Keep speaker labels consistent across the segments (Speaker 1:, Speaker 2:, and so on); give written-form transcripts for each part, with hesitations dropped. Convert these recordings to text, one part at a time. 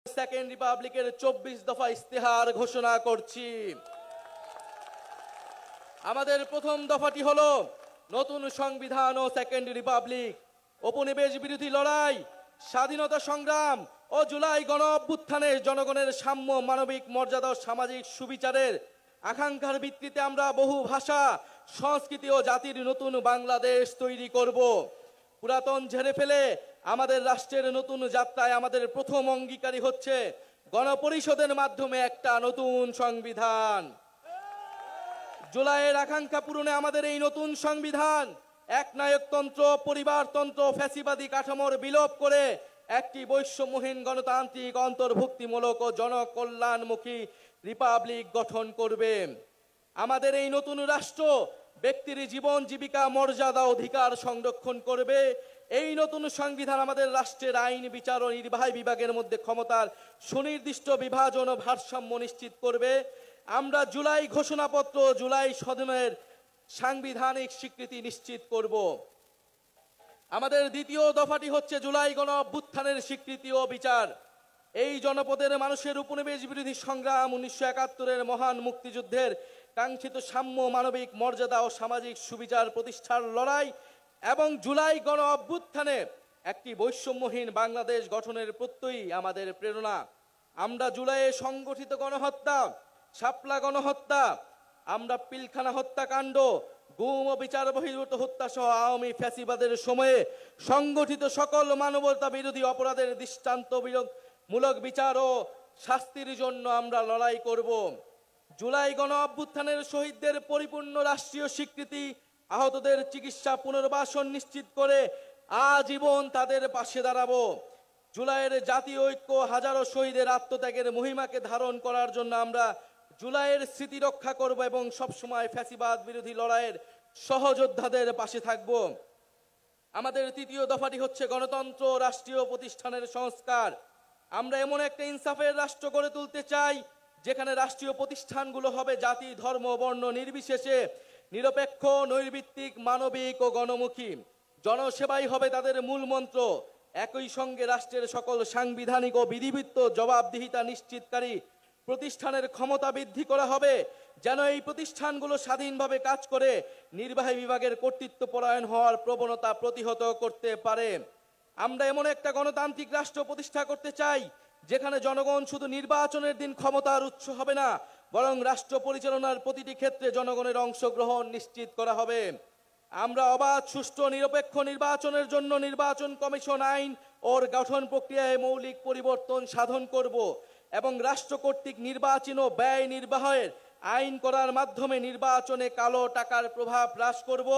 Speaker 1: Second রিপাবলিকের 24 দফা ইস্তেহার ঘোষণা করছি। আমাদের প্রথম দফাটি হলো নতুন সংবিধান ও সেকেন্ড রিপাবলিক, উপনিবেশ বিরোধী লড়াই, স্বাধীনতা সংগ্রাম ও জুলাই গণ অভ্যুত্থানে জনগণের সাম্য, মানবিক মর্যাদা ও সামাজিক সুবিচারের আকাঙ্ক্ষার ভিত্তিতে আমরা বহু ভাষা, সংস্কৃতি ও জাতির নতুন বাংলাদেশ তৈরি করব। পুরাতন ঝেড়ে ফেলে আমাদের রাষ্ট্রের নতুন যাত্রায় আমাদের প্রথম অঙ্গীকারী হচ্ছে গণপরিষদের মাধ্যমে একটা নতুন সংবিধান। জুলাইয়ের আকাঙ্ক্ষা পূরণে আমাদের এই নতুন সংবিধান একনায়কতন্ত্র, পরিবারতন্ত্র, ফ্যাসিবাদী কাঠামোর বিলোপ করে একটি বৈষম্যহীন, গণতান্ত্রিক, অন্তর্ভুক্তিমূলক ও জনকল্যাণমুখী রিপাবলিক গঠন করবে। আমাদের এই নতুন রাষ্ট্র ব্যক্তির জীবন, জীবিকা, মর্যাদা, অধিকার সংরক্ষণ করবে। এই নতুন সংবিধান আমাদের রাষ্ট্রের আইন, বিচার ও নির্বাহী বিভাগের মধ্যে ক্ষমতার সুনির্দিষ্ট বিভাজন ও ভারসাম্য নিশ্চিত করবে। আমরা জুলাই ঘোষণাপত্র, জুলাই সদনের সাংবিধানিক স্বীকৃতি নিশ্চিত করব। আমাদের দ্বিতীয় দফাটি হচ্ছে জুলাই গণ অভ্যুত্থানের স্বীকৃতি ও বিচার। এই জনপদের মানুষের উপনিবেশ বিরোধী সংগ্রাম, 1971-এর মহান মুক্তিযুদ্ধের কাঙ্ক্ষিত সাম্য, মানবিক মর্যাদা ও সামাজিক সুবিচার প্রতিষ্ঠার লড়াই এবং জুলাই গণ অভ্যুত্থানে একটি বৈষম্যহীন বাংলাদেশ গঠনের প্রত্যয়ই আমাদের প্রেরণা। আমরা জুলাইয়ে সংগঠিত গণহত্যা, শাপলা গণহত্যা, আমরা পিলখানা হত্যাকাণ্ড, গুম ও বিচার বহির্ভূত হত্যা সহ আওয়ামী ফ্যাসিবাদের সময়ে সংগঠিত সকল মানবতা বিরোধী অপরাধের দৃষ্টান্তমূলক বিচার ও শাস্তির জন্য আমরা লড়াই করব। জুলাই গণ অভ্যুত্থানের শহীদদের পরিপূর্ণ রাষ্ট্রীয় স্বীকৃতি, আহতদের চিকিৎসা, পুনর্বাসন নিশ্চিত করে আজীবন তাদের পাশে দাঁড়াবো। জুলাইয়ের জাতীয় ঐক্য, হাজারো শহীদের আত্মত্যাগের মহিমাকে ধারণ করার জন্য আমরা জুলাইয়ের স্মৃতি রক্ষা করব এবং সবসময় ফ্যাসিবাদ বিরোধী লড়াইয়ের সহযোদ্ধাদের পাশে থাকব। আমাদের তৃতীয় দফাটি হচ্ছে গণতন্ত্র, রাষ্ট্রীয় প্রতিষ্ঠানের সংস্কার। আমরা এমন একটা ইনসাফের রাষ্ট্র গড়ে তুলতে চাই যেখানে রাষ্ট্রীয় প্রতিষ্ঠানগুলো হবে জাতি, ধর্ম, বর্ণ নির্বিশেষে নিরপেক্ষ, নৈর্ভিত্তিক, মানবিক ও গণমুখী। জনসেবাই হবে তাদের মূল মন্ত্র। একই সঙ্গে রাষ্ট্রের সকল সাংবিধানিক ও বিধিবদ্ধ জবাবদিহিতা নিশ্চিতকারী প্রতিষ্ঠানের ক্ষমতা বৃদ্ধি করা হবে, যেন এই প্রতিষ্ঠানগুলো স্বাধীনভাবে কাজ করে নির্বাহী বিভাগের কর্তৃত্বপরায়ণ হওয়ার প্রবণতা প্রতিহত করতে পারে। আমরা এমন একটা গণতান্ত্রিক রাষ্ট্র প্রতিষ্ঠা করতে চাই যেখানে জনগণ শুধু নির্বাচনের দিন ক্ষমতার উৎস হবে না, বরং রাষ্ট্র পরিচালনার প্রতিটি ক্ষেত্রে জনগণের অংশগ্রহণ নিশ্চিত করা হবে। আমরা অবাধ, সুষ্ঠু, নিরপেক্ষ নির্বাচনের জন্য নির্বাচন কমিশন আইন ওর গঠন প্রক্রিয়ায় মৌলিক পরিবর্তন সাধন করব এবং রাষ্ট্র কর্তৃক নির্বাচন ও ব্যয় নির্বাহের আইন করার মাধ্যমে নির্বাচনে কালো টাকার প্রভাব হ্রাস করব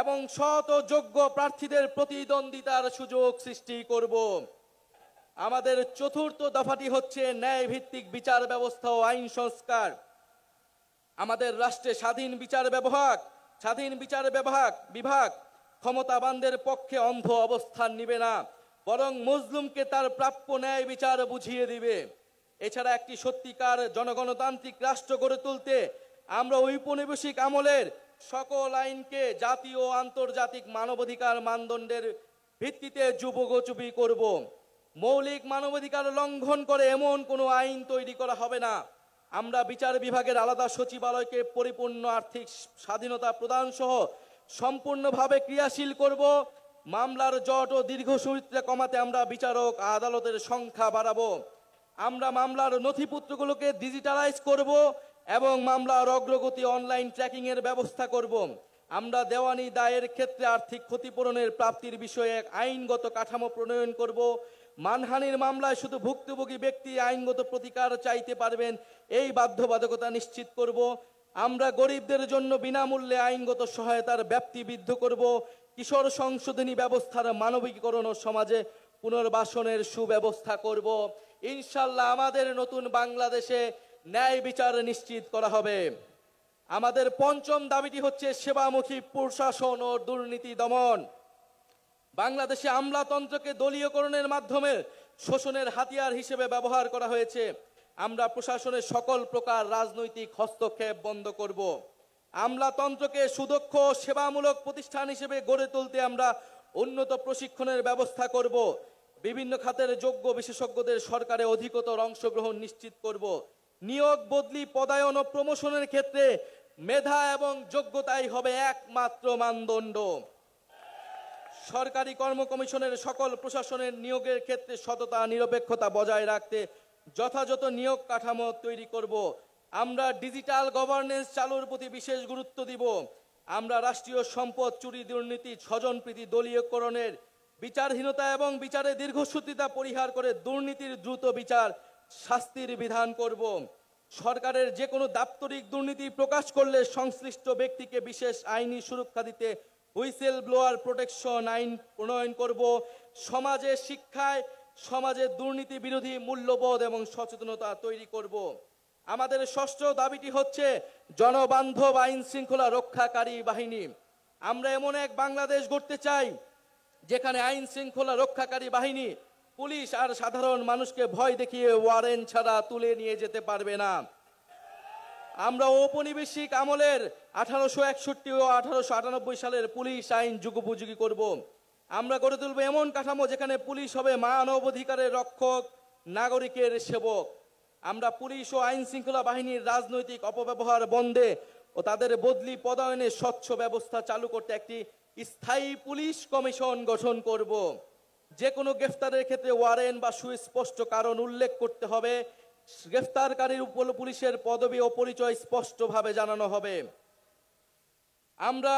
Speaker 1: এবং সৎ ও যোগ্য প্রার্থীদের প্রতিদ্বন্দ্বিতার সুযোগ সৃষ্টি করব। আমাদের চতুর্থ দফাটি হচ্ছে ন্যায় ভিত্তিক বিচার ব্যবস্থা ও আইন সংস্কার। আমাদের রাষ্ট্রে স্বাধীন বিচার বিভাগ ক্ষমতাবানদের পক্ষে অন্ধ অবস্থান নিবে না, বরং মজলুমকে তার প্রাপ্য ন্যায় বিচার বুঝিয়ে দিবে। এছাড়া একটি সত্যিকার জনগণতান্ত্রিক রাষ্ট্র গড়ে তুলতে আমরা ঔপনিবেশিক আমলের সকল আইনকে জাতীয় ও আন্তর্জাতিক মানবাধিকার মানদণ্ডের ভিত্তিতে যুগোপযোগী করব। মৌলিক মানবাধিকার লঙ্ঘন করে এমন কোনো আইন তৈরি করা হবে না। আমরা বিচার বিভাগের আলাদা সচিবালয়কে পরিপূর্ণ আর্থিক স্বাধীনতা প্রদান সহ সম্পূর্ণভাবে ক্রিয়াশীল করব। মামলার জট ও দীর্ঘসূত্রে কমাতে আমরা বিচারক, আদালতের সংখ্যা বাড়াবো। আমরা মামলার নথিপত্রগুলোকে ডিজিটালাইজ করব এবং মামলার অগ্রগতি অনলাইন ট্র্যাকিং এর ব্যবস্থা করব। আমরা দেওয়ানি দায়ের ক্ষেত্রে আর্থিক ক্ষতিপূরণের প্রাপ্তির বিষয়ে আইনগত কাঠামো প্রণয়ন করব। মানহানির মামলায় শুধু ভুক্তভোগী ব্যক্তি আইনগত প্রতিকার চাইতে পারবেন, এই বাধ্যবাধকতা নিশ্চিত করব। আমরা গরিবদের জন্য বিনামূল্যে আইনগত সহায়তার ব্যাপ্তি বৃদ্ধি করব। কিশোর সংশোধনী ব্যবস্থার মানবিকীকরণ ও সমাজে পুনর্বাসনের সুব্যবস্থা করব। ইনশাল্লাহ আমাদের নতুন বাংলাদেশে ন্যায় বিচার নিশ্চিত করা হবে। আমাদের পঞ্চম দাবিটি হচ্ছে সেবামুখী প্রশাসন ও দুর্নীতি দমন। বাংলাদেশে আমলাতন্ত্রকে দলীয়করণের মাধ্যমে শোষণের হাতিয়ার হিসেবে ব্যবহার করা হয়েছে। আমরা প্রশাসনের সকল প্রকার রাজনৈতিক হস্তক্ষেপ বন্ধ করব। আমলাতন্ত্রকে সুদক্ষ সেবামূলক প্রতিষ্ঠান হিসেবে গড়ে তুলতে আমরা উন্নত প্রশিক্ষণের ব্যবস্থা করব। বিভিন্ন খাতের যোগ্য বিশেষজ্ঞদের সরকারে অধিকতর অংশগ্রহণ নিশ্চিত করব। নিয়োগ, বদলি, পদায়ন ও প্রমোশনের ক্ষেত্রে মেধা এবং যোগ্যতাই হবে একমাত্র মানদণ্ড। সরকারি কর্ম কমিশনের সকল প্রশাসনের নিয়োগের ক্ষেত্রে সততা, নিরপেক্ষতা বজায় রাখতে যথাযথ নিয়োগ কাঠামো তৈরি করব। আমরা ডিজিটাল গভর্নেন্স চালুর প্রতি বিশেষ গুরুত্ব দিব। আমরা রাষ্ট্রীয় সম্পদ চুরি, দুর্নীতি, স্বজনপ্রীতি, দলীয়করণের বিচারহীনতা এবং বিচারে দীর্ঘসূত্রিতা পরিহার করে দুর্নীতির দ্রুত বিচার, শাস্তির বিধান করব। সরকারের যে কোনো দাপ্তরিক দুর্নীতি প্রকাশ করলে সংশ্লিষ্ট ব্যক্তিকে বিশেষ আইনি সুরক্ষা দিতে হুইসেল ব্লোয়ার প্রোটেকশন আইন প্রণয়ন করব। সমাজে, শিক্ষায়, সমাজে দুর্নীতি বিরোধী মূল্যবোধ এবং সচেতনতা তৈরি করব। আমাদের ষষ্ঠ দাবিটি হচ্ছে জনবান্ধব আইন শৃঙ্খলা রক্ষাকারী বাহিনী। আমরা এমন এক বাংলাদেশ গড়তে চাই যেখানে আইন শৃঙ্খলা রক্ষাকারী বাহিনী, পুলিশ আর সাধারণ মানুষকে ভয় দেখিয়ে ওয়ারেন্ট ছাড়া তুলে নিয়ে যেতে পারবে না। আমরা ঔপনিবেশিক আমলের 1861 ও 1898 সালের পুলিশ আইন যুগোপযোগী করব। আমরা গড়ে তুলব এমন কাঠামো যেখানে পুলিশ হবে মানবাধিকারের রক্ষক, নাগরিকের সেবক। আমরা পুলিশ ও আইন শৃঙ্খলা বাহিনীর রাজনৈতিক অপব্যবহার বন্ধে ও তাদের বদলি পদায়নে স্বচ্ছ ব্যবস্থা চালু করতে একটি স্থায়ী পুলিশ কমিশন গঠন করব। যে কোনো গ্রেফতারের ক্ষেত্রে ওয়ারেন্ট বা সুস্পষ্ট কারণ উল্লেখ করতে হবে। গ্রেফতারকারীর উপর পুলিশের পদবি ও পরিচয় স্পষ্টভাবে জানানো হবে। আমরা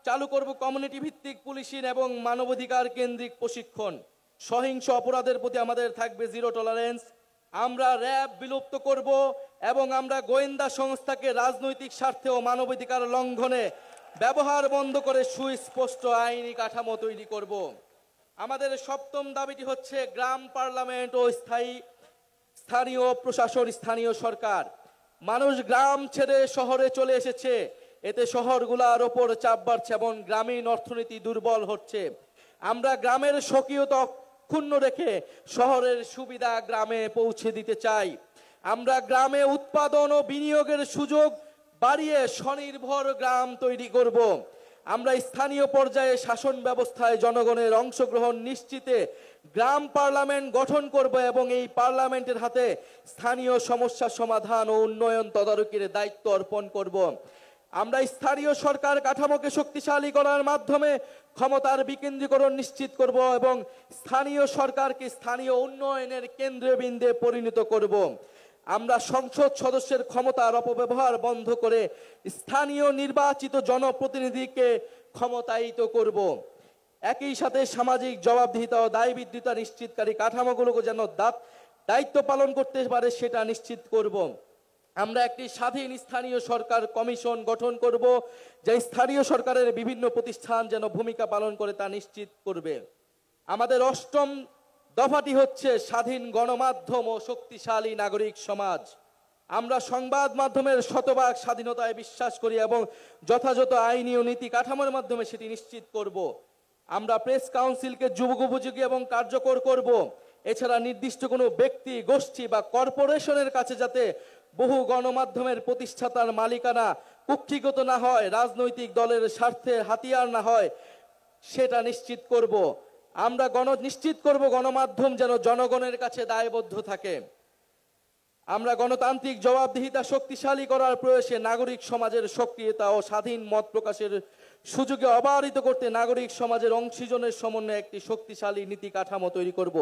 Speaker 1: চালু করব কমিউনিটি ভিত্তিক পুলিশিং এবং মানবাধিকার কেন্দ্রিক প্রশিক্ষণ। সহিংস অপরাধের প্রতি আমাদের থাকবে জিরো টলারেন্স। আমরা র্যাব বিলুপ্ত করব এবং আমরা গোয়েন্দা সংস্থাকে রাজনৈতিক স্বার্থে ও মানবাধিকার লঙ্ঘনে ব্যবহার বন্ধ করে সুস্পষ্ট আইনি কাঠামো তৈরি করব। আমাদের সপ্তম দাবিটি হচ্ছে গ্রাম পার্লামেন্ট ও স্থানীয় প্রশাসন, স্থানীয় সরকার। মানুষ গ্রাম ছেড়ে শহরে চলে এসেছে, এতে শহরগুলোর ওপর চাপ বাড়ছে এবং গ্রামীণ অর্থনীতি দুর্বল হচ্ছে। আমরা গ্রামের স্বকীয়তা অক্ষুণ্ণ রেখে শহরের সুবিধা গ্রামে পৌঁছে দিতে চাই। আমরা গ্রামে উৎপাদন ও বিনিয়োগের সুযোগ বাড়িয়ে স্বনির্ভর গ্রাম তৈরি করব। আমরা স্থানীয় পর্যায়ে শাসন ব্যবস্থায় জনগণের অংশগ্রহণ নিশ্চিতে গ্রাম পার্লামেন্ট গঠন করব এবং এই পার্লামেন্টের হাতে স্থানীয় সমস্যা সমাধান ও উন্নয়ন তদারকির দায়িত্ব অর্পণ করব। আমরা স্থানীয় সরকার কাঠামোকে শক্তিশালী করার মাধ্যমে ক্ষমতার বিকেন্দ্রীকরণ নিশ্চিত করব এবং স্থানীয় সরকারকে স্থানীয় উন্নয়নের কেন্দ্রবিন্দুতে পরিণত করব। আমরা সংসদ সদস্যের ক্ষমতার অপব্যবহার বন্ধ করে স্থানীয় নির্বাচিত জনপ্রতিনিধিকে ক্ষমতায়িত করব। একই সাথে সামাজিক জবাবদিহিতা ও দায়বদ্ধতা নিশ্চিতকারী কাঠামোগুলোকে যেন দায়িত্ব পালন করতে পারে সেটা নিশ্চিত করব। আমরা একটি স্বাধীন স্থানীয় সরকার কমিশন গঠন করব, যা স্থানীয় সরকারের বিভিন্ন প্রতিষ্ঠান যেন ভূমিকা পালন করে তা নিশ্চিত করবে। আমাদের অষ্টম দফাটি হচ্ছে স্বাধীন গণমাধ্যম ও শক্তিশালী নাগরিক সমাজ। আমরা সংবাদ মাধ্যমের শতভাগ স্বাধীনতায় বিশ্বাস করি এবং যথাযথ আইনি ও নীতি কাঠামোর মাধ্যমে সেটি নিশ্চিত করব। আমরা প্রেস কাউন্সিলকে যুগোপযোগী এবং কার্যকর করব। এছাড়া নির্দিষ্ট কোনো ব্যক্তি, গোষ্ঠী বা কর্পোরেশনের কাছে যাতে বহু গণমাধ্যমের প্রতিষ্ঠাতার মালিকানা কুক্ষিগত না হয়, রাজনৈতিক দলের স্বার্থে হাতিয়ার না হয়, সেটা নিশ্চিত করব। আমরা নিশ্চিত করব গণমাধ্যম যেন জনগণের কাছে দায়বদ্ধ থাকে। আমরা গণতান্ত্রিক জবাবদিহিতা শক্তিশালী করার প্রয়াসে নাগরিক সমাজের সক্রিয়তা ও স্বাধীন মত প্রকাশের সুযোগে অবারিত করতে নাগরিক সমাজের অংশীজনের সমন্বয়ে একটি শক্তিশালী নীতি কাঠামো তৈরি করব।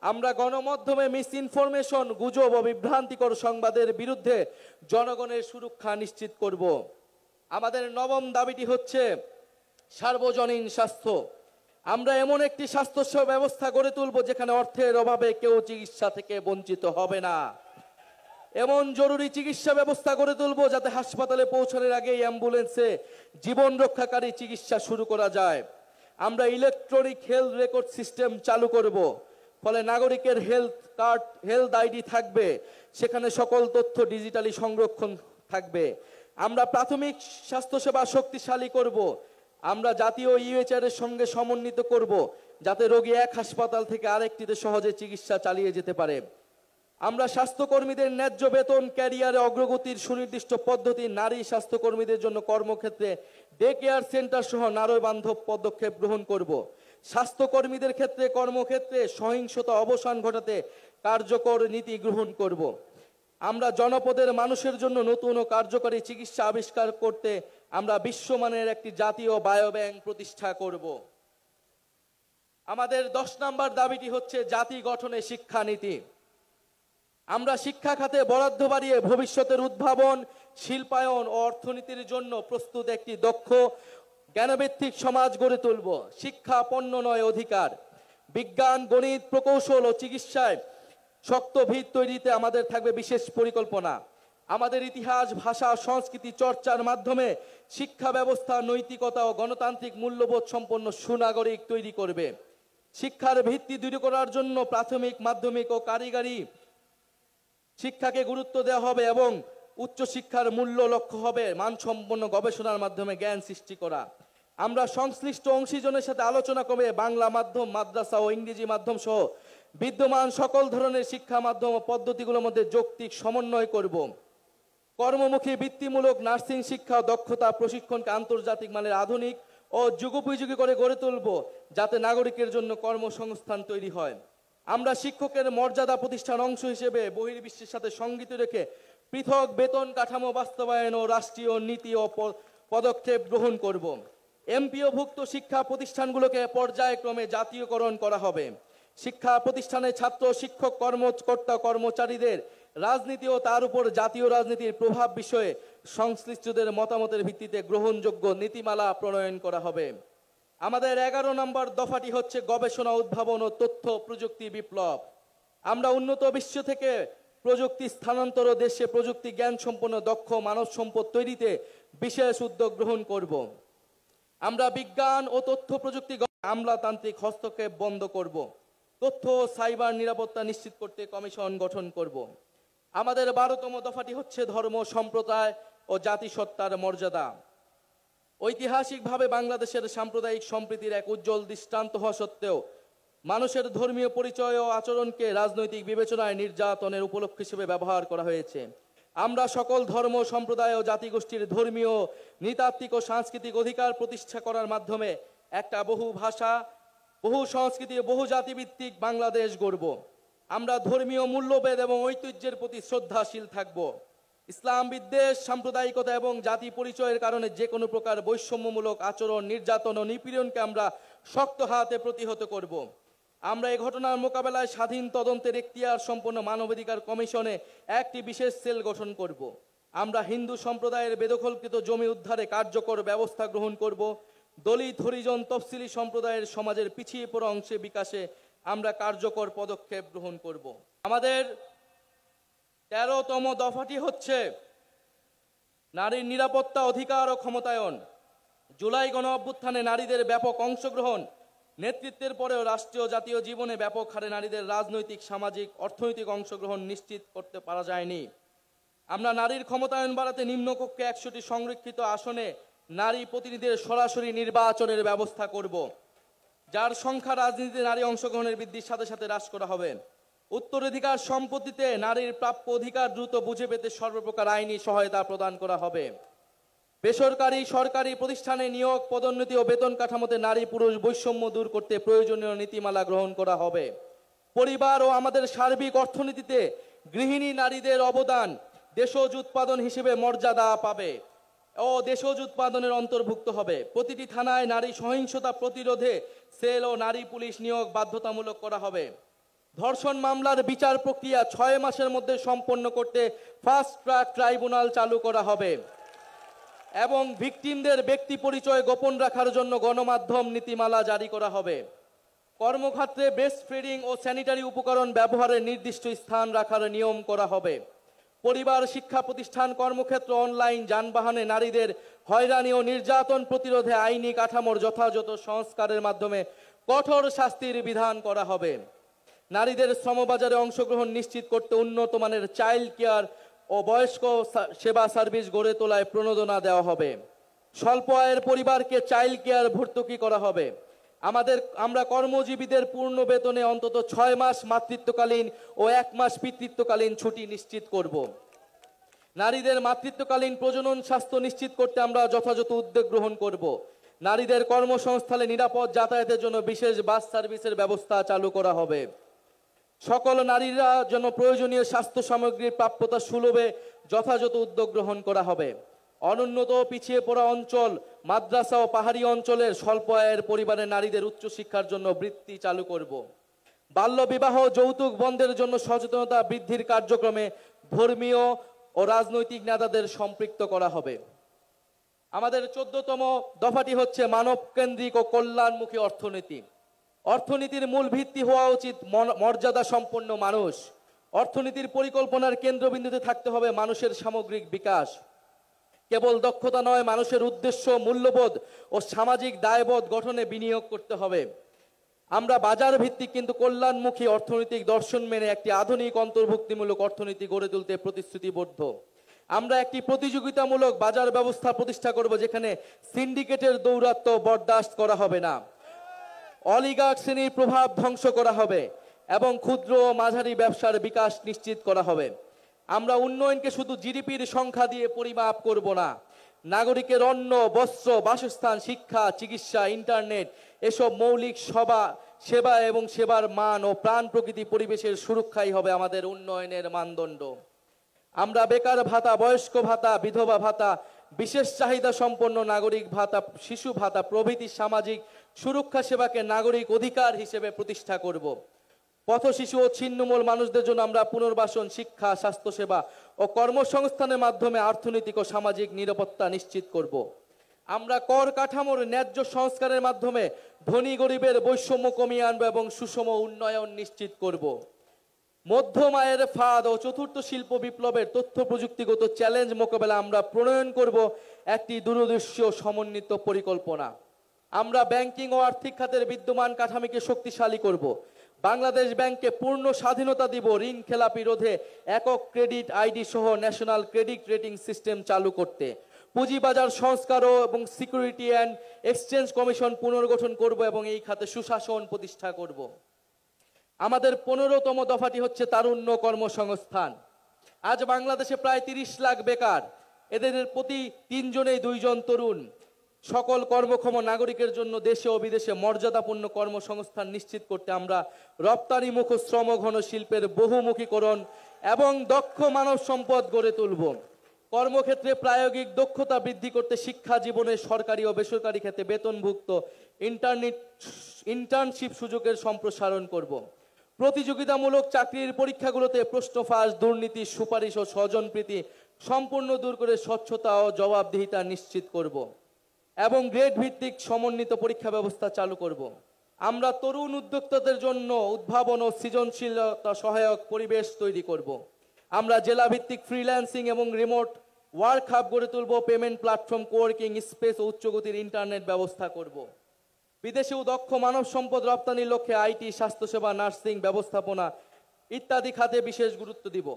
Speaker 1: আমরা গণমাধ্যমে মিস ইনফরমেশন, গুজব ও বিভ্রান্তিকর সংবাদের বিরুদ্ধে জনগণের সুরক্ষা নিশ্চিত করব। আমাদের নবম দাবিটি হচ্ছে সার্বজনীন স্বাস্থ্য। আমরা এমন একটি স্বাস্থ্য ব্যবস্থা গড়ে তুলব যেখানে অর্থের অভাবে কেউ চিকিৎসা থেকে বঞ্চিত হবে না। এমন জরুরি চিকিৎসা ব্যবস্থা গড়ে তুলব যাতে হাসপাতালে পৌঁছানোর আগেই অ্যাম্বুলেন্সে জীবন রক্ষাকারী চিকিৎসা শুরু করা যায়। আমরা ইলেকট্রনিক হেলথ রেকর্ড সিস্টেম চালু করব, ফলে নাগরিকের হেলথ কার্ড, হেলথ আইডি থাকবে, সেখানে সকল তথ্য ডিজিটালি সংরক্ষণ থাকবে। আমরা প্রাথমিক স্বাস্থ্যসেবা শক্তিশালী করব। আমরা জাতীয় ইউএচআর এর সঙ্গে সমন্বিত করব যাতে রোগী এক হাসপাতাল থেকে আরেকটিতে সহজে চিকিৎসা চালিয়ে যেতে পারে। আমরা স্বাস্থ্যকর্মীদের ন্যায্য বেতন, ক্যারিয়ারে অগ্রগতির সুনির্দিষ্ট পদ্ধতি, নারী স্বাস্থ্যকর্মীদের জন্য কর্মক্ষেত্রে ডে কেয়ার সেন্টার সহ নারী বান্ধব পদক্ষেপ গ্রহণ করব। স্বাস্থ্যকর্মীদের ক্ষেত্রে কর্মক্ষেত্রে সহিংসতা অবসান ঘটাতে কার্যকর নীতি গ্রহণ করব। আমরা জনপদের মানুষের জন্য নতুন ও কার্যকরী চিকিৎসা আবিষ্কার করতে আমরা বিশ্বমানের একটি জাতীয় বায়োব্যাংক প্রতিষ্ঠা করব। আমাদের 10 নম্বর দাবিটি হচ্ছে জাতি গঠনে শিক্ষানীতি। আমরা শিক্ষা খাতে বরাদ্দ বাড়িয়ে ভবিষ্যতের উদ্ভাবন, শিল্পায়ন ও অর্থনীতির জন্য প্রস্তুত একটি দক্ষ জ্ঞানভিত্তিক সমাজ গড়ে তুলব। শিক্ষা পণ্য নয়, অধিকার। বিজ্ঞান, গণিত, প্রকৌশল ও চিকিৎসায় শক্ত ভিত তৈরিতে আমাদের থাকবে বিশেষ পরিকল্পনা। আমাদের ইতিহাস, ভাষা, সংস্কৃতি চর্চার মাধ্যমে শিক্ষা ব্যবস্থা নৈতিকতা ও গণতান্ত্রিক মূল্যবোধ সম্পন্ন সুনাগরিক তৈরি করবে। শিক্ষার ভিত্তি দৃঢ় করার জন্য প্রাথমিক, মাধ্যমিক ও কারিগরি শিক্ষাকে গুরুত্ব দেওয়া হবে এবং উচ্চশিক্ষার মূল্য লক্ষ্য হবে মানসম্পন্ন গবেষণার মাধ্যমে জ্ঞান সৃষ্টি করা। আমরা সংশ্লিষ্ট অংশীজনের সাথে আলোচনা করে বাংলা মাধ্যম, মাদ্রাসা ও ইংরেজি মাধ্যম সহ বিদ্যমান সকল ধরনের শিক্ষা মাধ্যম ও পদ্ধতিগুলোর মধ্যে যৌক্তিক সমন্বয় করব। কর্মমুখী বৃত্তিমূলক নার্সিং শিক্ষা ও দক্ষতা প্রশিক্ষণকে আন্তর্জাতিক মানের আধুনিক ও যুগোপযোগী করে গড়ে তুলব, যাতে নাগরিকের জন্য কর্মসংস্থান তৈরি হয়। আমরা শিক্ষকের মর্যাদা প্রতিষ্ঠান অংশ হিসেবে বহির্বিশ্বের সাথে সঙ্গতি রেখে পৃথক বেতন কাঠামো বাস্তবায়ন ও রাষ্ট্রীয় নীতি ও পদক্ষেপ গ্রহণ করব। এমপিওভুক্ত শিক্ষা প্রতিষ্ঠানগুলোকে পর্যায়ক্রমে জাতীয়করণ করা হবে। শিক্ষা প্রতিষ্ঠানে ছাত্র, শিক্ষক, কর্মকর্তা, কর্মচারীদের রাজনীতি ও তার উপর জাতীয় রাজনীতির প্রভাব বিষয়ে সংশ্লিষ্টদের মতামতের ভিত্তিতে গ্রহণযোগ্য নীতিমালা প্রণয়ন করা হবে। আমাদের 11 নম্বর দফাটি হচ্ছে গবেষণা, উদ্ভাবন ও তথ্য প্রযুক্তি বিপ্লব। আমরা উন্নত বিশ্ব থেকে প্রযুক্তি স্থানান্তর ও দেশে প্রযুক্তি জ্ঞান সম্পন্ন দক্ষ মানব সম্পদ তৈরিতে বিশেষ উদ্যোগ গ্রহণ করব। আমরা বিজ্ঞান ও তথ্য প্রযুক্তি আমলাতান্ত্রিক হস্তক্ষেপ বন্ধ করব। তথ্য ও সাইবার নিরাপত্তা নিশ্চিত করতে কমিশন গঠন করব। আমাদের 12তম দফাটি হচ্ছে ধর্ম, সম্প্রদায় ও জাতিসত্তার মর্যাদা। ঐতিহাসিকভাবে বাংলাদেশের সাম্প্রদায়িক সম্প্রীতির এক উজ্জ্বল দৃষ্টান্ত হওয়া সত্ত্বেও মানুষের ধর্মীয় পরিচয় ও আচরণকে রাজনৈতিক বিবেচনায় নির্যাতনের উপলক্ষ হিসেবে ব্যবহার করা হয়েছে। আমরা সকল ধর্ম, সম্প্রদায় ও জাতিগোষ্ঠীর ধর্মীয়, নৃতাত্ত্বিক ও সাংস্কৃতিক অধিকার প্রতিষ্ঠা করার মাধ্যমে একটা বহু ভাষা, বহু সংস্কৃতি ও বহু জাতিভিত্তিক বাংলাদেশ গড়ব। আমরা ধর্মীয় মূল্যবোধ এবং ঐতিহ্যের প্রতি শ্রদ্ধাশীল থাকব। ইসলাম বিদ্বেষ, সাম্প্রদায়িকতা এবং জাতি পরিচয়ের কারণে যে কোনো প্রকার বৈষম্যমূলক আচরণ, নির্যাতন ও নিপীড়নকে আমরা শক্ত হাতে প্রতিহত করব। আমরা এই ঘটনার মোকাবেলায় স্বাধীন তদন্তের এখতিয়ার সম্পন্ন মানবাধিকার কমিশনে একটি বিশেষ সেল গঠন করব। আমরা হিন্দু সম্প্রদায়ের বেদখলকৃত জমি উদ্ধারে কার্যকর ব্যবস্থা গ্রহণ করব। দলিত, হরিজন, তফসিলি সম্প্রদায়ের সমাজের পিছিয়ে পড়া অংশে বিকাশে আমরা কার্যকর পদক্ষেপ গ্রহণ করব। আমাদের 13তম দফাটি হচ্ছে নারীর নিরাপত্তা, অধিকার ও ক্ষমতায়ন। জুলাই গণ অভ্যুত্থানে নারীদের ব্যাপক অংশগ্রহণ, নেতৃত্বের পরেও রাষ্ট্রীয় জাতীয় জীবনে ব্যাপক হারে নারীদের রাজনৈতিক, সামাজিক, অর্থনৈতিক অংশগ্রহণ নিশ্চিত করতে পারা যায়নি। আমরা নারীর ক্ষমতায়ন বাড়াতে নিম্নকক্ষে 100টি সংরক্ষিত আসনে নারী প্রতিনিধিদের সরাসরি নির্বাচনের ব্যবস্থা করব, যার সংখ্যা রাজনীতিতে নারী অংশগ্রহণের বৃদ্ধির সাথে সাথে হ্রাস করা হবে। উত্তরাধিকার সম্পত্তিতে নারীর প্রাপ্য অধিকার দ্রুত বুঝে পেতে সর্বপ্রকার আইনি সহায়তা প্রদান করা হবে। বেসরকারি, সরকারি প্রতিষ্ঠানে নিয়োগ, পদোন্নতি ও বেতন কাঠামোতে নারী পুরুষ বৈষম্য দূর করতে প্রয়োজনীয় নীতিমালা গ্রহণ করা হবে। পরিবার ও আমাদের সার্বিক অর্থনীতিতে গৃহিণী নারীদের অবদান দেশজ উৎপাদন হিসেবে মর্যাদা পাবে ও দেশজ উৎপাদনের অন্তর্ভুক্ত হবে। প্রতিটি থানায় নারী সহিংসতা প্রতিরোধে সেল ও নারী পুলিশ নিয়োগ বাধ্যতামূলক করা হবে। ধর্ষণ মামলার বিচার প্রক্রিয়া 6 মাসের মধ্যে সম্পন্ন করতে ফাস্ট ট্র্যাক ট্রাইব্যুনাল চালু করা হবে এবং ভিকটিমদের ব্যক্তি পরিচয় গোপন রাখার জন্য গণমাধ্যম নীতিমালা জারি করা হবে। কর্মক্ষেত্রে ব্রেস্ট ফিডিং ও স্যানিটারি উপকরণ ব্যবহারের নির্দিষ্ট স্থান রাখার নিয়ম করা হবে। পরিবার, শিক্ষা প্রতিষ্ঠান, কর্মক্ষেত্র, অনলাইন, যানবাহনে নারীদের হয়রানি ও নির্যাতন প্রতিরোধে আইনি কাঠামোর যথাযথ সংস্কারের মাধ্যমে কঠোর শাস্তির বিধান করা হবে। নারীদের শ্রমবাজারে অংশগ্রহণ নিশ্চিত করতে উন্নত মানের চাইল্ড কেয়ার ও বয়স্ক সেবা সার্ভিস গড়ে তোলায় প্রণোদনা দেওয়া হবে। স্বল্প আয়ের পরিবারকে চাইল্ড কেয়ার ভর্তুকি করা হবে। আমরা কর্মজীবীদের পূর্ণ বেতনে অন্তত 6 মাস মাতৃত্বকালীন ও 1 মাস পিতৃত্বকালীন ছুটি নিশ্চিত করব। নারীদের মাতৃত্বকালীন প্রজনন স্বাস্থ্য নিশ্চিত করতে আমরা যথাযথ উদ্যোগ গ্রহণ করব। নারীদের কর্মসংস্থানে নিরাপদ যাতায়াতের জন্য বিশেষ বাস সার্ভিসের ব্যবস্থা চালু করা হবে। সকল নারীরা যেন প্রয়োজনীয় স্বাস্থ্য সামগ্রীর প্রাপ্যতা সুলভে যথাযথ উদ্যোগ গ্রহণ করা হবে। অনুন্নত পিছিয়ে পড়া অঞ্চল, মাদ্রাসা ও পাহাড়ি অঞ্চলের স্বল্প আয়ের পরিবারের নারীদের উচ্চশিক্ষার জন্য বৃত্তি চালু করব। বাল্য বিবাহ যৌতুক বন্ধের জন্য সচেতনতা বৃদ্ধির কার্যক্রমে ধর্মীয় ও রাজনৈতিক নেতাদের সম্পৃক্ত করা হবে। আমাদের 14তম দফাটি হচ্ছে মানব কেন্দ্রিক ও কল্যাণমুখী অর্থনীতি। অর্থনীতির মূল ভিত্তি হওয়া উচিত মর্যাদা সম্পন্ন মানুষ। অর্থনীতির পরিকল্পনার কেন্দ্রবিন্দুতে থাকতে হবে মানুষের সামগ্রিক বিকাশ। কেবল দক্ষতা নয়, মানুষের উদ্দেশ্য, মূল্যবোধ ও সামাজিক দায়বোধ গঠনে বিনিয়োগ করতে হবে। আমরা বাজার ভিত্তিক কিন্তু কল্যাণমুখী অর্থনৈতিক দর্শন মেনে একটি আধুনিক অন্তর্ভুক্তিমূলক অর্থনীতি গড়ে তুলতে প্রতিশ্রুতিবদ্ধ। আমরা একটি প্রতিযোগিতামূলক বাজার ব্যবস্থা প্রতিষ্ঠা করব, যেখানে সিন্ডিকেটের দৌরাত্ম্য বরদাস্ত করা হবে না, অলিগার্ক শ্রেণীর প্রভাব ধ্বংস করা হবে এবং ক্ষুদ্র ও মাঝারি ব্যবসার বিকাশ নিশ্চিত করা হবে। আমরা উন্নয়নকে শুধু জিডিপির সংখ্যা দিয়ে পরিমাপ করব না। নাগরিকের অন্ন, বস্ত্র, বাসস্থান, শিক্ষা, চিকিৎসা, ইন্টারনেট এসব মৌলিক সেবা এবং সেবার মান ও প্রাণ প্রকৃতি পরিবেশের সুরক্ষাই হবে আমাদের উন্নয়নের মানদণ্ড। আমরা বেকার ভাতা, বয়স্ক ভাতা, বিধবা ভাতা, বিশেষ চাহিদা সম্পন্ন নাগরিক ভাতা, শিশু ভাতা প্রভৃতি সামাজিক সুরক্ষা সেবাকে নাগরিক অধিকার হিসেবে প্রতিষ্ঠা করব। পথ শিশু ও ছিন্নমূল মানুষদের জন্য আমরা পুনর্বাসন, শিক্ষা, স্বাস্থ্যসেবা ও কর্মসংস্থানের মাধ্যমে অর্থনৈতিক ও সামাজিক নিরাপত্তা নিশ্চিত করব। আমরা কর কাঠামোর ন্যায্য সংস্কারের মাধ্যমে ধনী গরিবের বৈষম্য কমিয়ে আনব এবং সুষম উন্নয়ন নিশ্চিত করব। মধ্যম আয়ের ফাঁদ ও চতুর্থ শিল্প বিপ্লবের তথ্য প্রযুক্তিগত চ্যালেঞ্জ মোকাবেলা আমরা প্রণয়ন করব একটি দূরদৃশ্য সমন্বিত পরিকল্পনা। আমরা ব্যাংকিং ও আর্থিক খাতের বিদ্যমান কাঠামোকে শক্তিশালী করব। বাংলাদেশ ব্যাংককে পূর্ণ স্বাধীনতা দিব ঋণ খেলাপি রোধে একক ক্রেডিট আইডি সহ ন্যাশনাল ক্রেডিট রেটিং সিস্টেম চালু করতে। পুঁজিবাজার সংস্কার এবং সিকিউরিটি অ্যান্ড এক্সচেঞ্জ কমিশন পুনর্গঠন করব এবং এই খাতে সুশাসন প্রতিষ্ঠা করব। আমাদের 15তম দফাটি হচ্ছে তারুণ্য কর্মসংস্থান। আজ বাংলাদেশে প্রায় 30 লাখ বেকার, এদের প্রতি 3 জনেই 2 জন তরুণ। সকল কর্মক্ষম নাগরিকের জন্য দেশে ও বিদেশে মর্যাদাপূর্ণ কর্মসংস্থান নিশ্চিত করতে আমরা রপ্তানিমুখ শ্রমঘন শিল্পের বহুমুখীকরণ এবং দক্ষ মানব সম্পদ গড়ে তুলব। কর্মক্ষেত্রে প্রায়োগিক দক্ষতা বৃদ্ধি করতে শিক্ষা জীবনে সরকারি ও বেসরকারি ক্ষেত্রে বেতনভুক্ত ইন্টার্নশিপ সুযোগের সম্প্রসারণ করব। প্রতিযোগিতামূলক চাকরির পরীক্ষাগুলোতে প্রশ্ন ফাঁস, দুর্নীতি, সুপারিশ ও স্বজনপ্রীতি সম্পূর্ণ দূর করে স্বচ্ছতা ও জবাবদিহিতা নিশ্চিত করব এবং গ্রেড ভিত্তিক সমন্বিত পরীক্ষা ব্যবস্থা চালু করব। আমরা তরুণ উদ্যোক্তাদের জন্য উদ্ভাবন ও সৃজনশীলতা সহায়ক পরিবেশ তৈরি করব। আমরা জেলা ভিত্তিক ফ্রিল্যান্সিং এবং রিমোট ওয়ার্ক হাব গড়ে তুলব, পেমেন্ট প্ল্যাটফর্ম, কোয়ার্কিং স্পেস ও উচ্চগতির ইন্টারনেট ব্যবস্থা করব। বিদেশেও দক্ষ মানব সম্পদ রপ্তানির লক্ষ্যে আইটি, স্বাস্থ্যসেবা, নার্সিং, ব্যবস্থাপনা ইত্যাদি খাতে বিশেষ গুরুত্ব দিব।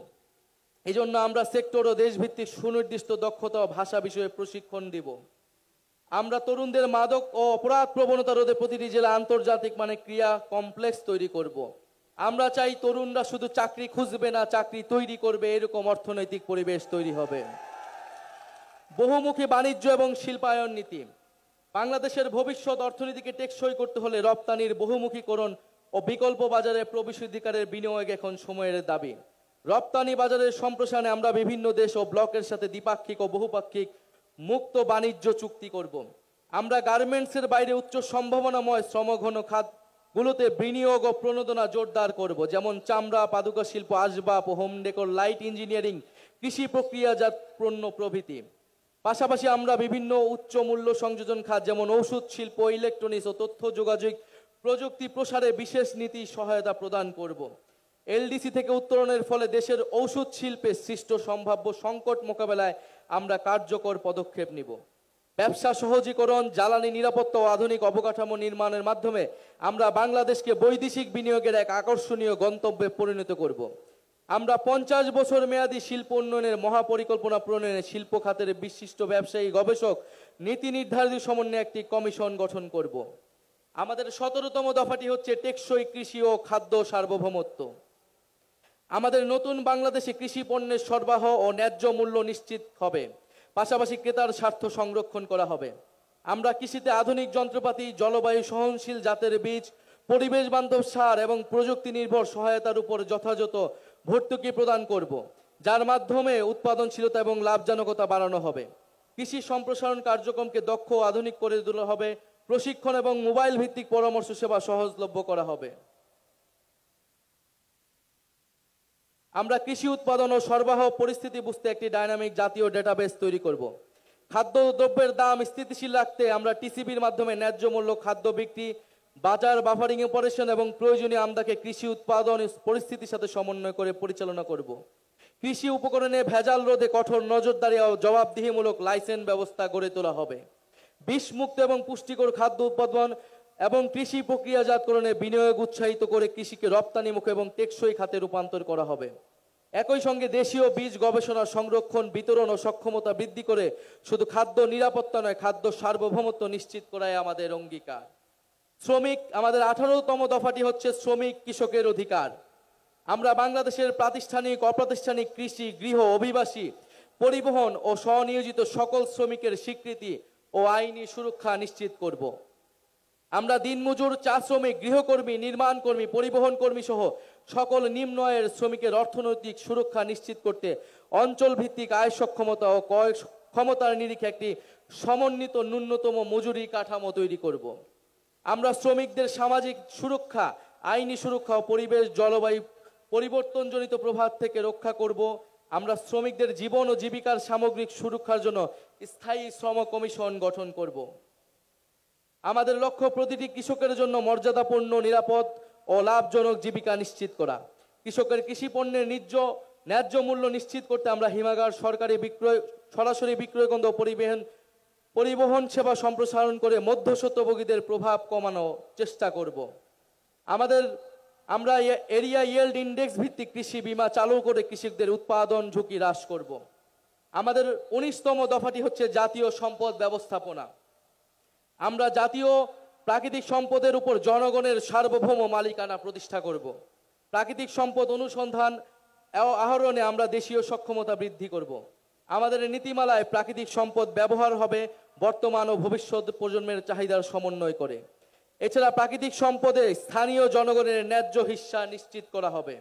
Speaker 1: এই জন্য আমরা সেক্টর ও দেশভিত্তিক সুনির্দিষ্ট দক্ষতা ও ভাষা বিষয়ে প্রশিক্ষণ দিব। আমরা তরুণদের মাদক ও অপরাধ প্রবণতা রোধে প্রতিটি জেলা আন্তর্জাতিক ক্রিয়া কমপ্লেক্স তৈরি করব। আমরা চাই তরুণরা শুধু চাকরি খুঁজবে না, চাকরি তৈরি করবে, এরকম অর্থনৈতিক পরিবেশ তৈরি হবে। বহুমুখী বাণিজ্য এবং শিল্পায়ন নীতি। বাংলাদেশের ভবিষ্যৎ অর্থনীতিকে টেকসই করতে হলে রপ্তানির বহুমুখীকরণ ও বিকল্প বাজারে প্রবেশাধিকারের বিনিয়োগ এখন সময়ের দাবি। রপ্তানি বাজারের সম্প্রসারণে আমরা বিভিন্ন দেশ ও ব্লকের সাথে দ্বিপাক্ষিক ও বহুপাক্ষিক মুক্ত বাণিজ্য চুক্তি করব। আমরা গার্মেন্টসের বাইরে উচ্চ সম্ভাবনাময় শ্রমঘন খাতগুলোতে বিনিয়োগ ও প্রণোদনা জোরদার করব, যেমন চামড়া, পাদুকা শিল্প, আসবাব ও হোম ডেকোর, লাইট ইঞ্জিনিয়ারিং, কৃষি প্রক্রিয়াজাত পণ্য প্রভৃতি। পাশাপাশি আমরা বিভিন্ন উচ্চ মূল্য সংযোজন খাত যেমন ঔষধ শিল্প, ইলেকট্রনিক্স ও তথ্য যোগাযোগ প্রযুক্তি প্রসারে বিশেষ নীতি সহায়তা প্রদান করব। এলডিসি থেকে উত্তরণের ফলে দেশের ঔষধ শিল্পে সৃষ্ট সম্ভাব্য সংকট মোকাবেলায় আমরা কার্যকর পদক্ষেপ নিব। ব্যবসা সহজীকরণ, জ্বালানি নিরাপত্তা ও আধুনিক অবকাঠামো নির্মাণের মাধ্যমে আমরা বাংলাদেশকে বৈদেশিক বিনিয়োগের এক আকর্ষণীয় গন্তব্যে পরিণত করব। আমরা 50 বছর মেয়াদী শিল্প উন্নয়নের মহাপরিকল্পনা প্রণয়নে শিল্প খাতের বিশিষ্ট ব্যবসায়ী, গবেষক, নীতি নির্ধারিত সমন্বয়ে একটি কমিশন গঠন করব। আমাদের 17তম দফাটি হচ্ছে টেকসই কৃষি ও খাদ্য সার্বভৌমত্ব। আমাদের নতুন বাংলাদেশে কৃষি পণ্যের সরবরাহ ও ন্যায্য মূল্য নিশ্চিত হবে, পাশাপাশি ক্রেতার স্বার্থ সংরক্ষণ করা হবে। আমরা কৃষিতে আধুনিক যন্ত্রপাতি, জলবায়ু সহনশীল জাতের বীজ, পরিবেশ বান্ধব সার এবং প্রযুক্তি নির্ভর সহায়তার উপর যথাযথ ভর্তুকি প্রদান করব, যার মাধ্যমে উৎপাদনশীলতা এবং লাভজনকতা বাড়ানো হবে। কৃষি সম্প্রসারণ কার্যক্রমকে দক্ষ ও আধুনিক করে তোলা হবে। প্রশিক্ষণ এবং মোবাইল ভিত্তিক পরামর্শ সেবা সহজলভ্য করা হবে। আমরা কৃষি উৎপাদন ও সরবরাহ পরিস্থিতি বুঝতে একটি ডাইনামিক জাতীয় ডেটাবেস তৈরি করব। খাদ্যদ্রব্যের দাম স্থিতিশীল রাখতে আমরা টিসিবির মাধ্যমে ন্যায্য মূল্য খাদ্য বিক্রি, বাজার বাফারিং অপারেশন এবং প্রয়োজনীয় আমদাকে কৃষি উৎপাদন পরিস্থিতির সাথে সমন্বয় করে পরিচালনা করব। কৃষি উপকরণে ভেজাল রোধে কঠোর নজরদারি ও জবাবদিহিমূলক লাইসেন্স ব্যবস্থা গড়ে তোলা হবে। বিষমুক্ত এবং পুষ্টিকর খাদ্য উৎপাদন এবং কৃষি প্রক্রিয়াজাতকরণে বিনিয়োগ উৎসাহিত করে কৃষিকে রপ্তানিমুখ এবং টেকসই খাতে রূপান্তর করা হবে। একই সঙ্গে দেশীয় বীজ গবেষণা, সংরক্ষণ, বিতরণ ও সক্ষমতা বৃদ্ধি করে শুধু খাদ্য নিরাপত্তা নয়, খাদ্য সার্বভৌমত্ব নিশ্চিত করাই আমাদের অঙ্গীকার। শ্রমিক, আমাদের 18তম দফাটি হচ্ছে শ্রমিক কৃষকের অধিকার। আমরা বাংলাদেশের প্রাতিষ্ঠানিক, অপ্রাতিষ্ঠানিক কৃষি, গৃহ, অভিবাসী, পরিবহন ও স্বনিয়োজিত সকল শ্রমিকের স্বীকৃতি ও আইনি সুরক্ষা নিশ্চিত করব। আমরা দিনমজুর, চা শ্রমিক, গৃহকর্মী, নির্মাণ কর্মী, পরিবহন কর্মী সহ সকল নিম্ন আয়ের শ্রমিকের অর্থনৈতিক সুরক্ষা নিশ্চিত করতে অঞ্চল ভিত্তিক আয় সক্ষমতা ও ক্রয় ক্ষমতার নিরিখে একটি সমন্বিত ন্যূনতম মজুরি কাঠামো তৈরি করব। আমরা শ্রমিকদের সামাজিক সুরক্ষা, আইনি সুরক্ষা ও পরিবেশ জলবায়ু পরিবর্তনজনিত প্রভাব থেকে রক্ষা করব। আমরা শ্রমিকদের জীবন ও জীবিকার সামগ্রিক সুরক্ষার জন্য স্থায়ী শ্রম কমিশন গঠন করব। আমাদের লক্ষ্য প্রতিটি কৃষকের জন্য মর্যাদাপূর্ণ, নিরাপদ ও লাভজনক জীবিকা নিশ্চিত করা। কৃষকের কৃষি পণ্যের ন্যায্য মূল্য নিশ্চিত করতে আমরা হিমাগার, সরকারি বিক্রয়, সরাসরি বিক্রয় কেন্দ্র, পরিবহন সেবা সম্প্রসারণ করে মধ্যস্বত্বভোগীদের প্রভাব কমানোর চেষ্টা করব। আমরা এরিয়া ইয়েল্ড ইন্ডেক্স ভিত্তিক কৃষি বীমা চালু করে কৃষকদের উৎপাদন ঝুঁকি হ্রাস করব। আমাদের 19তম দফাটি হচ্ছে জাতীয় সম্পদ ব্যবস্থাপনা। আমরা জাতীয় প্রাকৃতিক সম্পদের উপর জনগণের সার্বভৌম মালিকানা প্রতিষ্ঠা করব। প্রাকৃতিক সম্পদ অনুসন্ধান আহরণে আমরা দেশীয় সক্ষমতা বৃদ্ধি করব। আমাদের নীতিমালায় প্রাকৃতিক সম্পদ ব্যবহার হবে বর্তমান ও ভবিষ্যৎ প্রজন্মের চাহিদার সমন্বয় করে। এছাড়া প্রাকৃতিক সম্পদে স্থানীয় জনগণের ন্যায্য হিস্সা নিশ্চিত করা হবে।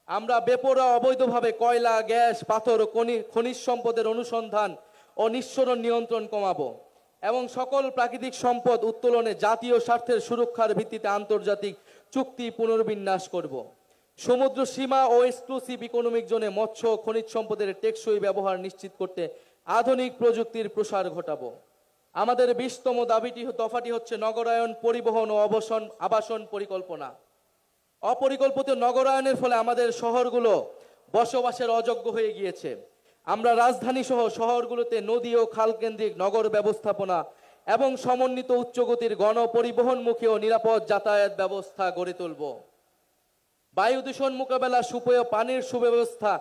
Speaker 1: আমরা বেপরোয়া অবৈধভাবে কয়লা, গ্যাস, পাথর ও খনিজ সম্পদের অনুসন্ধান ও নিঃসরণ নিয়ন্ত্রণ কমাবো এবং সকল প্রাকৃতিক সম্পদ উত্তোলনে জাতীয় স্বার্থের সুরক্ষার ভিত্তিতে আন্তর্জাতিক চুক্তি পুনর্বিন্যাস করব। সমুদ্র সীমা ও এক্সক্লুসিভ ইকোনমিক জোনে মৎস্য ও খনিজ সম্পদের টেকসই ব্যবহার নিশ্চিত করতে আধুনিক প্রযুক্তির প্রসার ঘটাবো। আমাদের 20তম দফাটি হচ্ছে নগরায়ন, পরিবহন ও আবাসন পরিকল্পনা। অপরিকল্পিত নগরায়নের ফলে আমাদের শহরগুলো বসবাসের অযোগ্য হয়ে গিয়েছে। আমরা রাজধানী সহ শহরগুলোতে নদী ও খাল কেন্দ্রিক নগর ব্যবস্থাপনা এবং সমন্বিত উচ্চগতির গণপরিবহনমুখী ও নিরাপদ যাতায়াত ব্যবস্থা গড়ে তুলব। বায়ু দূষণ মোকাবেলা, সুপেয় পানির সুব্যবস্থা,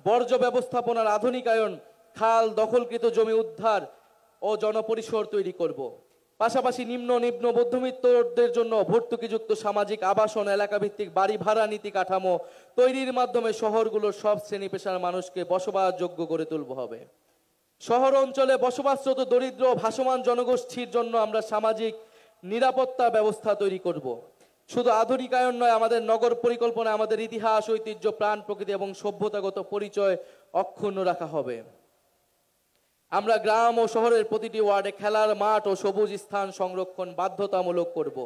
Speaker 1: বর্জ্য ব্যবস্থাপনার আধুনিকায়ন, খাল, দখলকৃত জমি উদ্ধার ও জনপরিসর তৈরি করব। পাশাপাশি নিম্ন মধ্যবিত্তদের জন্য ভর্তুকিযুক্ত সামাজিক আবাসন, এলাকাভিত্তিক বাড়ি ভাড়া নীতি কাঠামো তৈরির মাধ্যমে শহরগুলোর সব শ্রেণী পেশার মানুষকে বসবাসযোগ্য করে তুলব হবে। শহর অঞ্চলে বসবাসরত দরিদ্র ভাসমান জনগোষ্ঠীর জন্য আমরা সামাজিক নিরাপত্তা ব্যবস্থা তৈরি করব। শুধু আধুনিকায়ন নয়, আমাদের নগর পরিকল্পনায় আমাদের ইতিহাস, ঐতিহ্য, প্রাণ, প্রকৃতি এবং সভ্যতাগত পরিচয় অক্ষুণ্ণ রাখা হবে। আমরা গ্রাম ও শহরের প্রতিটি ওয়ার্ডে খেলার মাঠ ও সবুজ স্থান সংরক্ষণ বাধ্যতামূলক করব।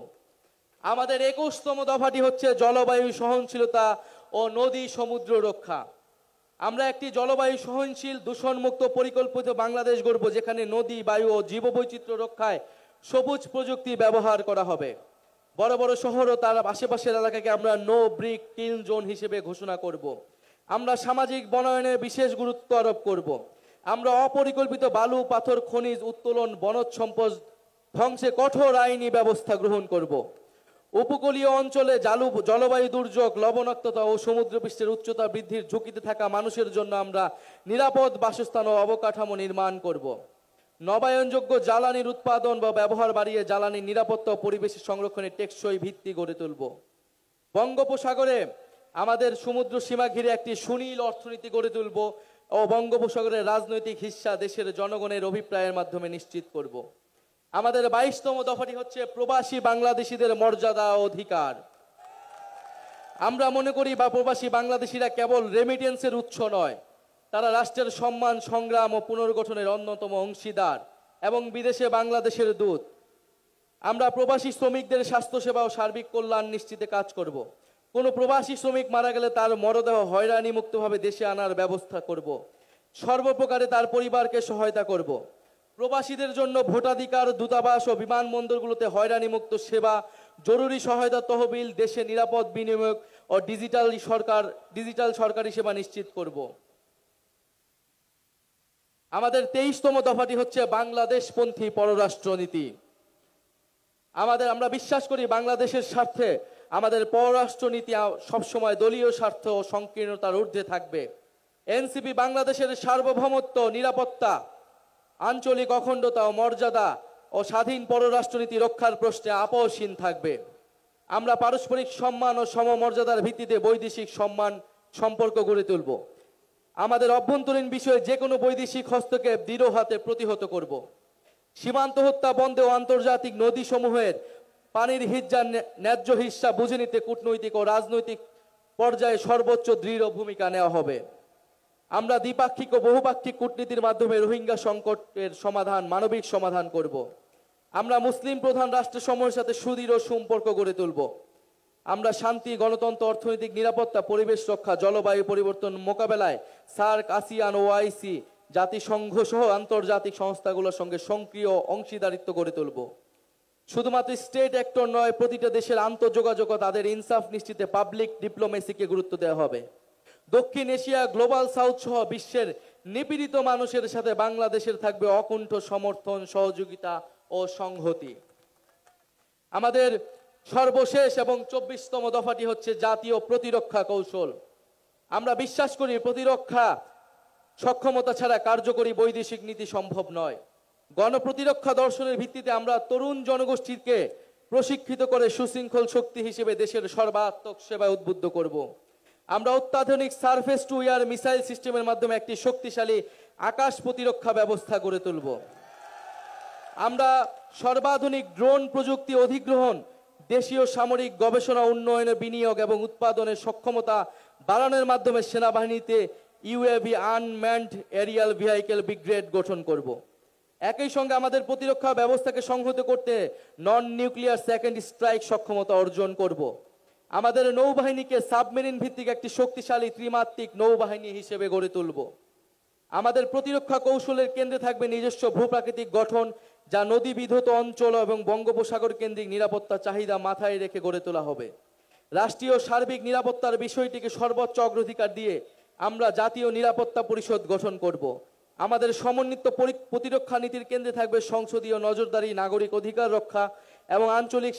Speaker 1: আমাদের 21তম দফাটি হচ্ছে জলবায়ু সহনশীলতা ও নদী সমুদ্র রক্ষা। আমরা একটি জলবায়ু সহনশীল, দূষণমুক্ত, পরিকল্পিত বাংলাদেশ গড়ব, যেখানে নদী, বায়ু ও জীববৈচিত্র্য রক্ষায় সবুজ প্রযুক্তি ব্যবহার করা হবে। বড় বড় শহর ও তার আশেপাশের এলাকাকে আমরা নো ব্রিক কিল জোন হিসেবে ঘোষণা করব। আমরা সামাজিক বনায়নে বিশেষ গুরুত্ব আরোপ করব। আমরা অপরিকল্পিত বালু, পাথর, খনিজ উত্তোলন, বনজ সম্পদ ধ্বংসে কঠোর আইনি ব্যবস্থা গ্রহণ করব। উপকূলীয় অঞ্চলে জলবায়ু দুর্যোগ, লবণাক্ততা ও সমুদ্রপৃষ্ঠের উচ্চতা বৃদ্ধির ঝুঁকিতে থাকা মানুষের জন্য আমরা নিরাপদ বাসস্থান ও অবকাঠামো নির্মাণ করব। নবায়নযোগ্য জ্বালানির উৎপাদন বা ব্যবহার বাড়িয়ে জ্বালানি নিরাপত্তা ও পরিবেশ সংরক্ষণের টেকসই ভিত্তি গড়ে তুলব। বঙ্গোপসাগরে আমাদের সমুদ্র সীমা ঘিরে একটি সুনীল অর্থনীতি গড়ে তুলব ও বঙ্গোপসাগরের রাজনৈতিক হিস্সা দেশের জনগণের অভিপ্রায়ের মাধ্যমে নিশ্চিত করব। আমাদের 22তম দফাটি হচ্ছে প্রবাসী বাংলাদেশিদের মর্যাদা ও অধিকার। আমরা মনে করি প্রবাসী বাংলাদেশিরা কেবল রেমিটেন্সের উৎস নয়, তারা রাষ্ট্রের সম্মান, সংগ্রাম ও পুনর্গঠনের অন্যতম অংশীদার এবং বিদেশে বাংলাদেশের দূত। আমরা প্রবাসী শ্রমিকদের স্বাস্থ্যসেবা ও সার্বিক কল্যাণ নিশ্চিতে কাজ করব। কোনো প্রবাসী শ্রমিক মারা গেলে তার মরদেহ হয়রানি মুক্তভাবে দেশে আনার ব্যবস্থা করব। সর্বপ্রকারে তার পরিবারকে সহায়তা করব। প্রবাসীদের জন্য ভোটাধিকার, দূতাবাস ও বিমানবন্দরগুলোতে হয়রানি মুক্ত সেবা, জরুরি সহায়তা তহবিল, দেশে নিরাপদ বিনিয়োগ ও ডিজিটাল সরকারি সেবা নিশ্চিত করব। আমাদের 23তম দফাটি হচ্ছে বাংলাদেশপন্থী পররাষ্ট্রনীতি। আমরা বিশ্বাস করি বাংলাদেশের স্বার্থে আমাদের পররাষ্ট্রনীতি সবসময় দলীয় স্বার্থ ও সংকীর্ণতার ঊর্ধ্বে থাকবে। এনসিপি বাংলাদেশের সার্বভৌমত্ব, নিরাপত্তা, আঞ্চলিক অখণ্ডতা ও মর্যাদা ও স্বাধীন পররাষ্ট্রনীতি রক্ষার প্রশ্নে আপোষহীন থাকবে। আমরা পারস্পরিক সম্মান ও সমমর্যাদার ভিত্তিতে বৈদেশিক সম্পর্ক গড়ে তুলব। আমাদের অভ্যন্তরীণ বিষয়ে যে কোনো বৈদেশিক হস্তক্ষেপ দৃঢ় হাতে প্রতিহত করব। সীমান্ত হত্যা বন্ধে ও আন্তর্জাতিক নদীসমূহের পানির ন্যায্য হিস্সা বুঝে নিতে কূটনৈতিক ও রাজনৈতিক পর্যায়ে সর্বোচ্চ দৃঢ় ভূমিকা নেওয়া হবে। আমরা দ্বিপাক্ষিক ও বহুপাক্ষিক কূটনীতির মাধ্যমে রোহিঙ্গা সংকটের মানবিক সমাধান করব। আমরা মুসলিম প্রধান রাষ্ট্রসমূহের সাথে সুদৃঢ় সম্পর্ক গড়ে তুলব। আমরা শান্তি, গণতন্ত্র, অর্থনৈতিক নিরাপত্তা, পরিবেশ রক্ষা, জলবায়ু পরিবর্তন মোকাবেলায় সার্ক, আসিয়ান, ওআইসি, জাতিসংঘ সহ আন্তর্জাতিক সংস্থাগুলোর সঙ্গে সক্রিয় অংশীদারিত্ব গড়ে তুলব। শুধুমাত্র স্টেট অ্যাক্টর নয়, প্রতিটা দেশের আন্তঃযোগাযোগ তাদের ইনসাফ নিশ্চিতে পাবলিক ডিপ্লোমেসিকে গুরুত্ব দেওয়া হবে। দক্ষিণ এশিয়া, গ্লোবাল সাউথ সহ বিশ্বের নিপীড়িত মানুষের সাথে বাংলাদেশের থাকবে অকুণ্ঠ সমর্থন, সহযোগিতা ও সংহতি। আমাদের সর্বশেষ এবং 24তম দফাটি হচ্ছে জাতীয় প্রতিরক্ষা কৌশল। আমরা বিশ্বাস করি প্রতিরক্ষা সক্ষমতা ছাড়া কার্যকরী বৈদেশিক নীতি সম্ভব নয়। গণপ্রতিরক্ষা দর্শনের ভিত্তিতে আমরা তরুণ জনগোষ্ঠীকে প্রশিক্ষিত করে সুশৃঙ্খল শক্তি হিসেবে দেশের সর্বাত্মক সেবায় উদ্বুদ্ধ করব। আমরা অত্যাধুনিক সারফেস টু এয়ার মিসাইল সিস্টেমের মাধ্যমে একটি শক্তিশালী আকাশ প্রতিরক্ষা ব্যবস্থা গড়ে তুলব। আমরা সর্বাধুনিক ড্রোন প্রযুক্তি অধিগ্রহণ, দেশীয় সামরিক গবেষণা, উন্নয়নে বিনিয়োগ এবং উৎপাদনের সক্ষমতা বাড়ানোর মাধ্যমে সেনাবাহিনীতে UAV, unmanned aerial vehicle brigade গঠন করব। একই সঙ্গে আমাদের প্রতিরক্ষা ব্যবস্থাকে সংহত করতে নন নিউক্লিয়ার সেকেন্ড স্ট্রাইক সক্ষমতা অর্জন করব। আমাদের নৌবাহিনীকে সাবমেরিন ভিত্তিক একটি শক্তিশালী ত্রিমাত্রিক নৌবাহিনী হিসেবে গড়ে তুলব। আমাদের প্রতিরক্ষা কৌশলের কেন্দ্রে থাকবে নিজস্ব ভূপ্রাকৃতিক গঠন, যা নদী বিধৌত অঞ্চল এবং বঙ্গোপসাগর কেন্দ্রিক নিরাপত্তা চাহিদা মাথায় রেখে গড়ে তোলা হবে। রাষ্ট্রীয় সার্বিক নিরাপত্তার বিষয়টিকে সর্বোচ্চ অগ্রাধিকার দিয়ে আমরা জাতীয় নিরাপত্তা পরিষদ গঠন করব। আমাদের সমন্বিত প্রতিরক্ষা নীতির কেন্দ্রে থাকবে সংসদীয় নজরদারি, নাগরিক অধিকার রক্ষা এবং আঞ্চলিক